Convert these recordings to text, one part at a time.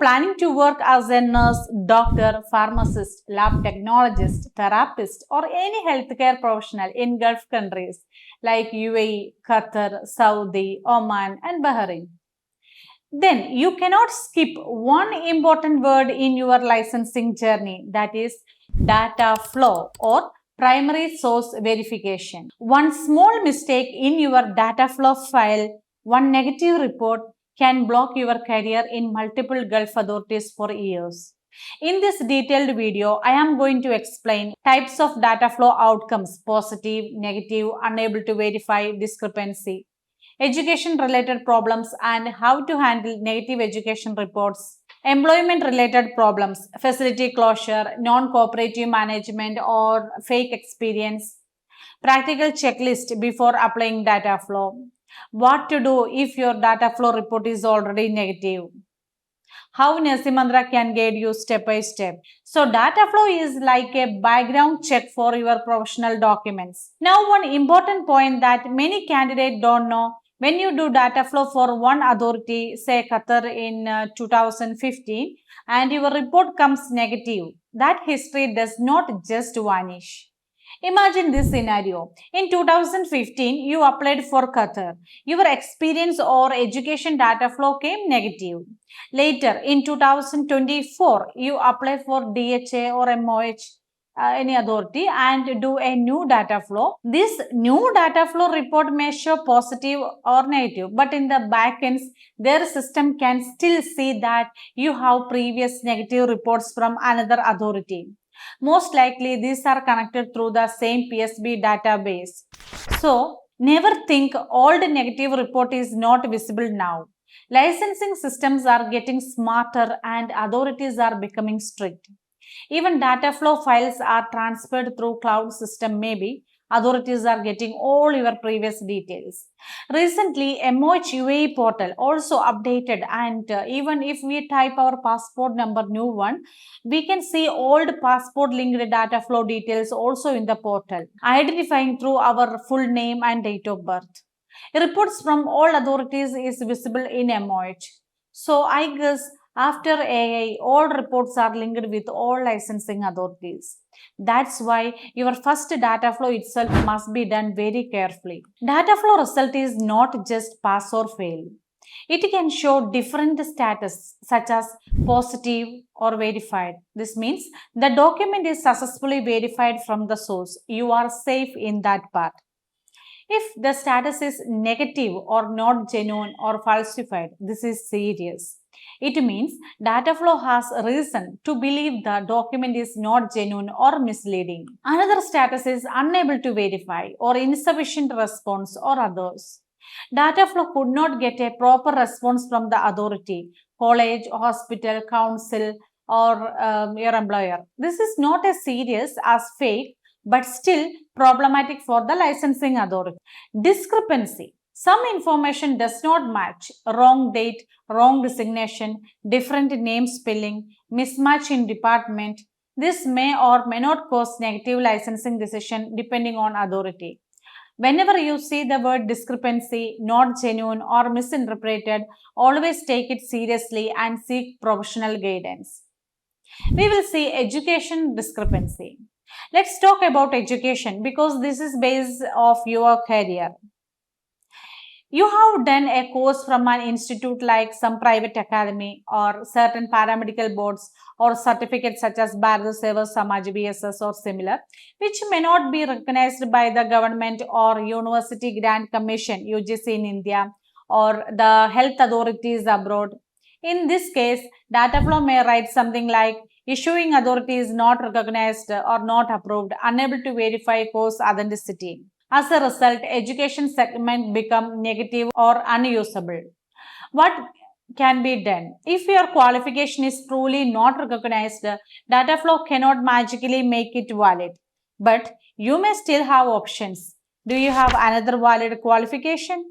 planning to work as a nurse, doctor, pharmacist, lab technologist, therapist, or any healthcare professional in Gulf countries like UAE, Qatar, Saudi, Oman, and Bahrain, then you cannot skip one important word in your licensing journey, that is data flow or primary source verification. One small mistake in your data flow file, one negative report can block your career in multiple Gulf authorities for years. In this detailed video, I am going to explain types of data flow outcomes: positive, negative, unable to verify, discrepancy, education related problems, and how to handle negative education reports, employment related problems, facility closure, non cooperative management, or fake experience, practical checklist before applying data flow, what to do if your data flow report is already negative, how Nasimandra can guide you step by step. So data flow is like a background check for your professional documents. Now, one important point that many candidates don't know: when you do data flow for one authority, say Qatar in 2015, and your report comes negative, that history does not just vanish. Imagine this scenario. In 2015, you applied for Qatar. Your experience or education data flow came negative. Later, in 2024, you apply for DHA or MOH, any authority, and do a new data flow. This new data flow report may show positive or negative, but in the backends, their system can still see that you have previous negative reports from another authority. Most likely, these are connected through the same PSB database. So, never think old negative report is not visible now. Licensing systems are getting smarter and authorities are becoming strict. Even data flow files are transferred through cloud system. Maybe authorities are getting all your previous details. Recently, MOH UAE portal also updated, and even if we type our passport number new one, we can see old passport linked data flow details also in the portal, identifying through our full name and date of birth. Reports from all authorities is visible in MOH. So I guess after AI, all reports are linked with all licensing authorities. That's why your first data flow itself must be done very carefully. Data flow result is not just pass or fail. It can show different status such as positive or verified. This means the document is successfully verified from the source. You are safe in that part. If the status is negative or not genuine or falsified, this is serious. It means data flow has reason to believe the document is not genuine or misleading. Another status is unable to verify or insufficient response or others. Data flow could not get a proper response from the authority, college, hospital, council, or your employer. This is not as serious as fake, but still problematic for the licensing authority. Discrepancy. Some information does not match: wrong date, wrong designation, different name spelling, mismatch in department. This may or may not cause negative licensing decision depending on authority. Whenever you see the word discrepancy, not genuine, or misinterpreted, always take it seriously and seek professional guidance. We will see education discrepancy. Let's talk about education because this is base of your career. You have done a course from an institute like some private academy or certain paramedical boards or certificates such as Bharat Seva Samaj BSS or similar, which may not be recognized by the government or University Grant Commission UGC in India or the health authorities abroad. In this case, Dataflow may write something like issuing authority is not recognized or not approved, unable to verify course authenticity. As a result, education segment become negative or unusable. What can be done? If your qualification is truly not recognized, Dataflow cannot magically make it valid. But you may still have options. Do you have another valid qualification?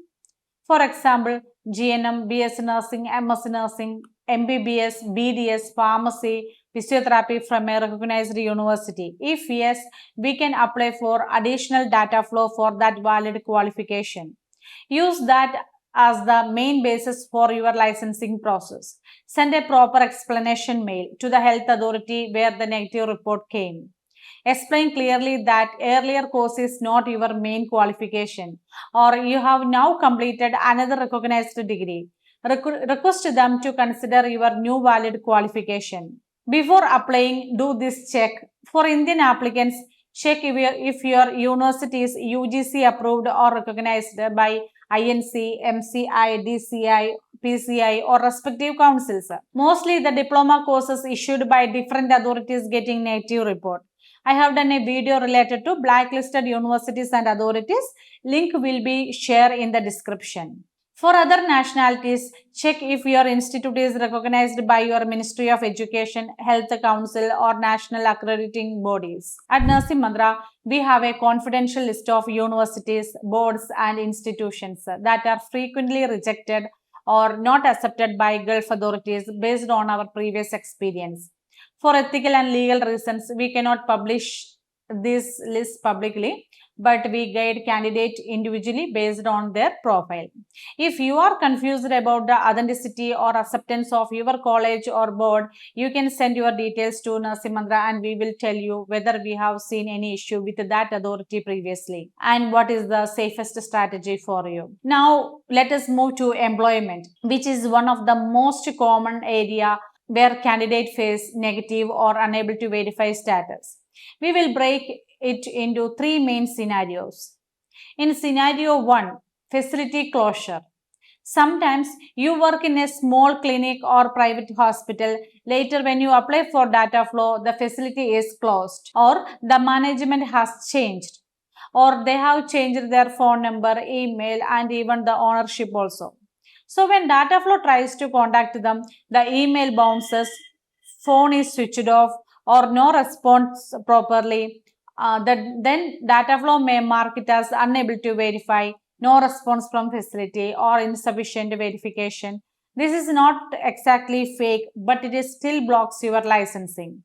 For example, GNM, BS Nursing, MS Nursing, MBBS, BDS, Pharmacy, Physiotherapy from a recognized university. If yes, we can apply for additional data flow for that valid qualification. Use that as the main basis for your licensing process. Send a proper explanation mail to the health authority where the negative report came. Explain clearly that earlier course is not your main qualification, or you have now completed another recognized degree. Request them to consider your new valid qualification. Before applying, do this check. For Indian applicants, check if your university is UGC approved or recognized by INC, MCI, DCI, PCI, or respective councils. Mostly the diploma courses issued by different authorities getting negative report. I have done a video related to blacklisted universities and authorities. Link will be shared in the description. For other nationalities, check if your institute is recognized by your Ministry of Education, Health Council, or national accrediting bodies. At Nursing Mandra, we have a confidential list of universities, boards, and institutions that are frequently rejected or not accepted by Gulf authorities based on our previous experience. For ethical and legal reasons, we cannot publish this list publicly, but we guide candidates individually based on their profile. If you are confused about the authenticity or acceptance of your college or board, you can send your details to Narsimandra and we will tell you whether we have seen any issue with that authority previously and what is the safest strategy for you. Now, let us move to employment, which is one of the most common area where candidates face negative or unable to verify status. We will break it into three main scenarios. In scenario 1, facility closure. Sometimes you work in a small clinic or private hospital. Later, when you apply for DataFlow, the facility is closed or the management has changed or they have changed their phone number, email, and even the ownership also. So when DataFlow tries to contact them, the email bounces, phone is switched off, or no response properly. Then DataFlow may mark it as unable to verify, no response from facility, or insufficient verification. This is not exactly fake, but it is still blocks your licensing.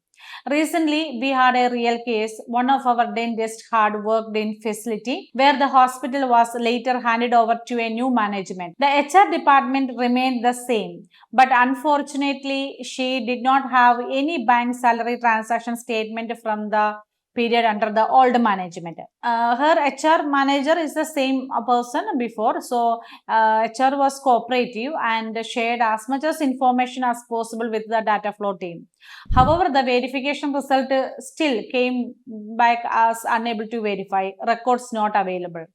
Recently, we had a real case. One of our dentists had worked in facility where the hospital was later handed over to a new management. The HR department remained the same, but unfortunately, she did not have any bank salary transaction statement from the period under the old management. Her HR manager is the same person before, so HR was cooperative and shared as much as information as possible with the DataFlow team. However, the verification result still came back as unable to verify, records not available.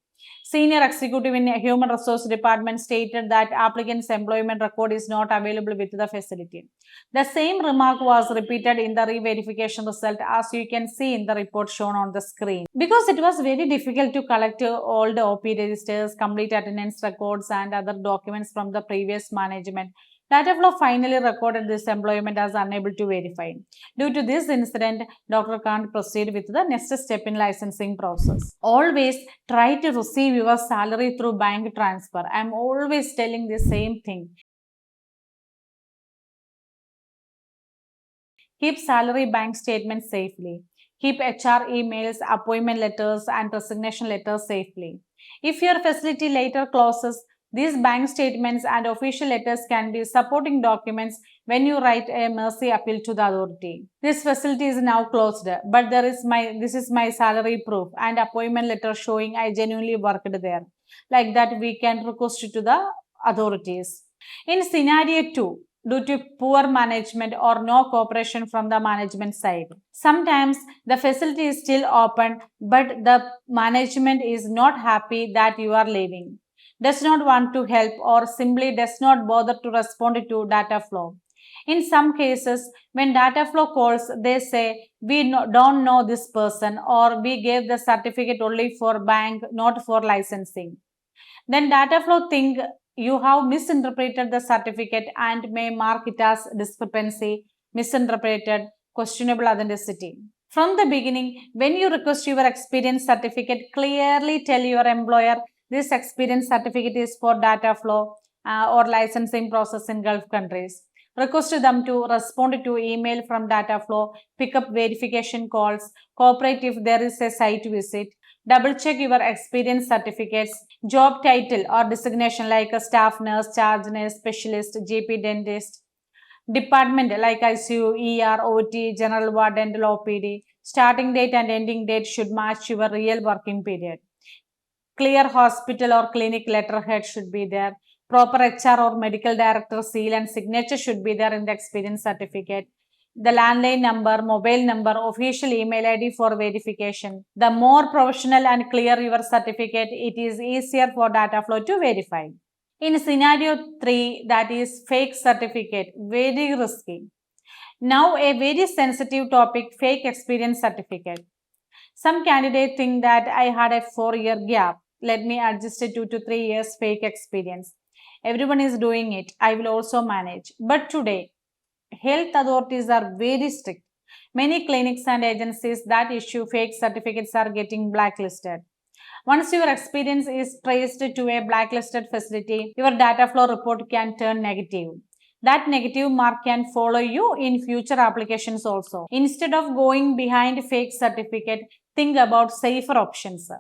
Senior executive in human resource department stated that applicant's employment record is not available with the facility. The same remark was repeated in the re-verification result as you can see in the report shown on the screen. Because it was very difficult to collect all the OP registers, complete attendance records and other documents from the previous management, DataFlow finally recorded this employment as unable to verify. Due to this incident, doctor can't proceed with the next step in licensing process. Always try to receive your salary through bank transfer. I'm always telling the same thing. Keep salary bank statements safely. Keep HR emails, appointment letters, and resignation letters safely. If your facility later closes, these bank statements and official letters can be supporting documents when you write a mercy appeal to the authority. This facility is now closed, but this is my salary proof and appointment letter showing I genuinely worked there. Like that, we can request to the authorities. In scenario 2, due to poor management or no cooperation from the management side. Sometimes the facility is still open, but the management is not happy that you are leaving, does not want to help, or simply does not bother to respond to DataFlow. In some cases, when DataFlow calls, they say, we don't know this person, or we gave the certificate only for bank, not for licensing. Then DataFlow think you have misinterpreted the certificate and may mark it as discrepancy, misinterpreted, questionable authenticity. From the beginning, when you request your experience certificate, clearly tell your employer this experience certificate is for DataFlow or licensing process in Gulf countries. Request them to respond to email from DataFlow, pick up verification calls, cooperate if there is a site visit, Double check your experience certificates, job title or designation like a staff nurse, charge nurse, specialist, GP, dentist, department like ICU, ER, OT, general ward, dental, OPD. Starting date and ending date should match your real working period. Clear hospital or clinic letterhead should be there. Proper HR or medical director seal and signature should be there in the experience certificate. The landline number, mobile number, official email ID for verification. The more professional and clear your certificate, it is easier for DataFlow to verify. In scenario 3, that is fake certificate, very risky. Now a very sensitive topic, fake experience certificate. Some candidates think that I had a 4-year gap. Let me adjust it 2 to 3 years fake experience. Everyone is doing it. I will also manage. But today, health authorities are very strict. Many clinics and agencies that issue fake certificates are getting blacklisted. Once your experience is traced to a blacklisted facility, your DataFlow report can turn negative. That negative mark can follow you in future applications also. Instead of going behind fake certificate, think about safer options.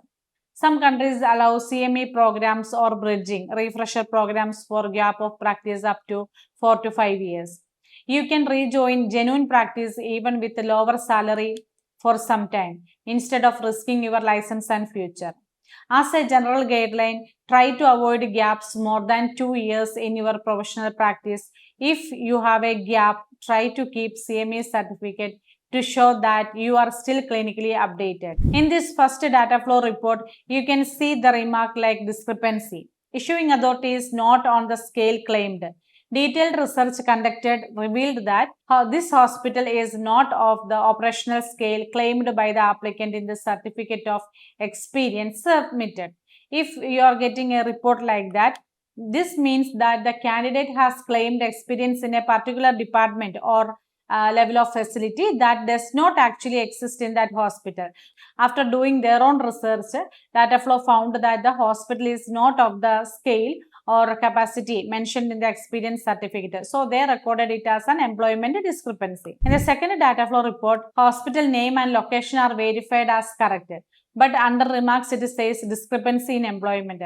Some countries allow CME programs or bridging, refresher programs for gap of practice up to 4 to 5 years. You can rejoin genuine practice even with a lower salary for some time instead of risking your license and future. As a general guideline, try to avoid gaps more than 2 years in your professional practice. If you have a gap, try to keep CME certificate to show that you are still clinically updated. In this first DataFlow report, you can see the remark like discrepancy. Issuing authority is not on the scale claimed. Detailed research conducted revealed that this hospital is not of the operational scale claimed by the applicant in the certificate of experience submitted. If you are getting a report like that, this means that the candidate has claimed experience in a particular department or level of facility that does not actually exist in that hospital. After doing their own research, DataFlow found that the hospital is not of the scale or capacity mentioned in the experience certificate. So they recorded it as an employment discrepancy. In the second DataFlow report, hospital name and location are verified as correct. But under remarks, it says discrepancy in employment,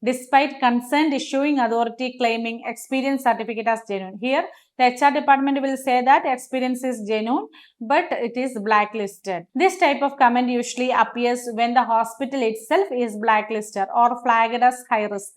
despite concerned issuing authority claiming experience certificate as genuine. Here, the HR department will say that experience is genuine, but it is blacklisted. This type of comment usually appears when the hospital itself is blacklisted or flagged as high risk.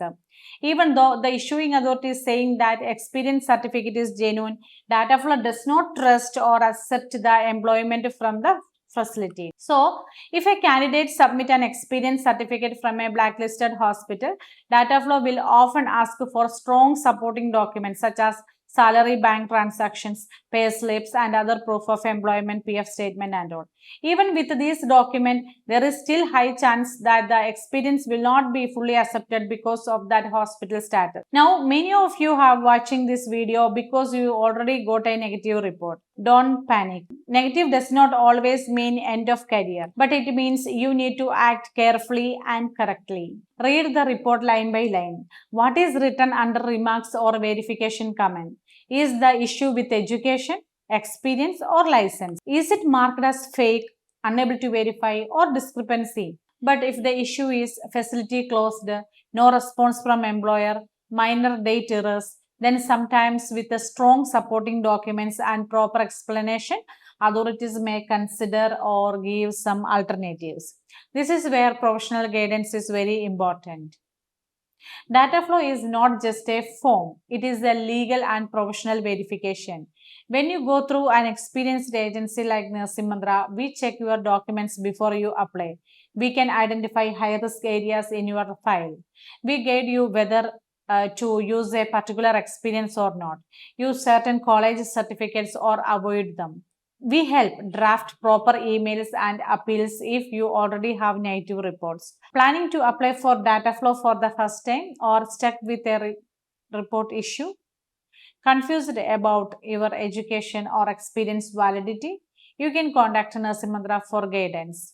Even though the issuing authority is saying that experience certificate is genuine, DataFlow does not trust or accept the employment from the facility. So, if a candidate submit an experience certificate from a blacklisted hospital, DataFlow will often ask for strong supporting documents such as salary, bank transactions, pay slips, and other proof of employment, PF statement and all. Even with these documents, there is still high chance that the experience will not be fully accepted because of that hospital status. Now, many of you are watching this video because you already got a negative report. Don't panic. Negative does not always mean end of career, but it means you need to act carefully and correctly. Read the report line by line. What is written under remarks or verification comment? Is the issue with education, experience, or license? Is it marked as fake, unable to verify, or discrepancy? But if the issue is facility closed, no response from employer, minor date errors, then sometimes with a strong supporting documents and proper explanation, authorities may consider or give some alternatives. This is where professional guidance is very important. DataFlow is not just a form, it is a legal and professional verification. When you go through an experienced agency like Narasimhandra, we check your documents before you apply. We can identify high-risk areas in your file. We guide you whether to use a particular experience or not, use certain college certificates or avoid them. We help draft proper emails and appeals if you already have negative reports. Planning to apply for DataFlow for the first time or stuck with a report issue? Confused about your education or experience validity? You can contact Narasimhandra for guidance.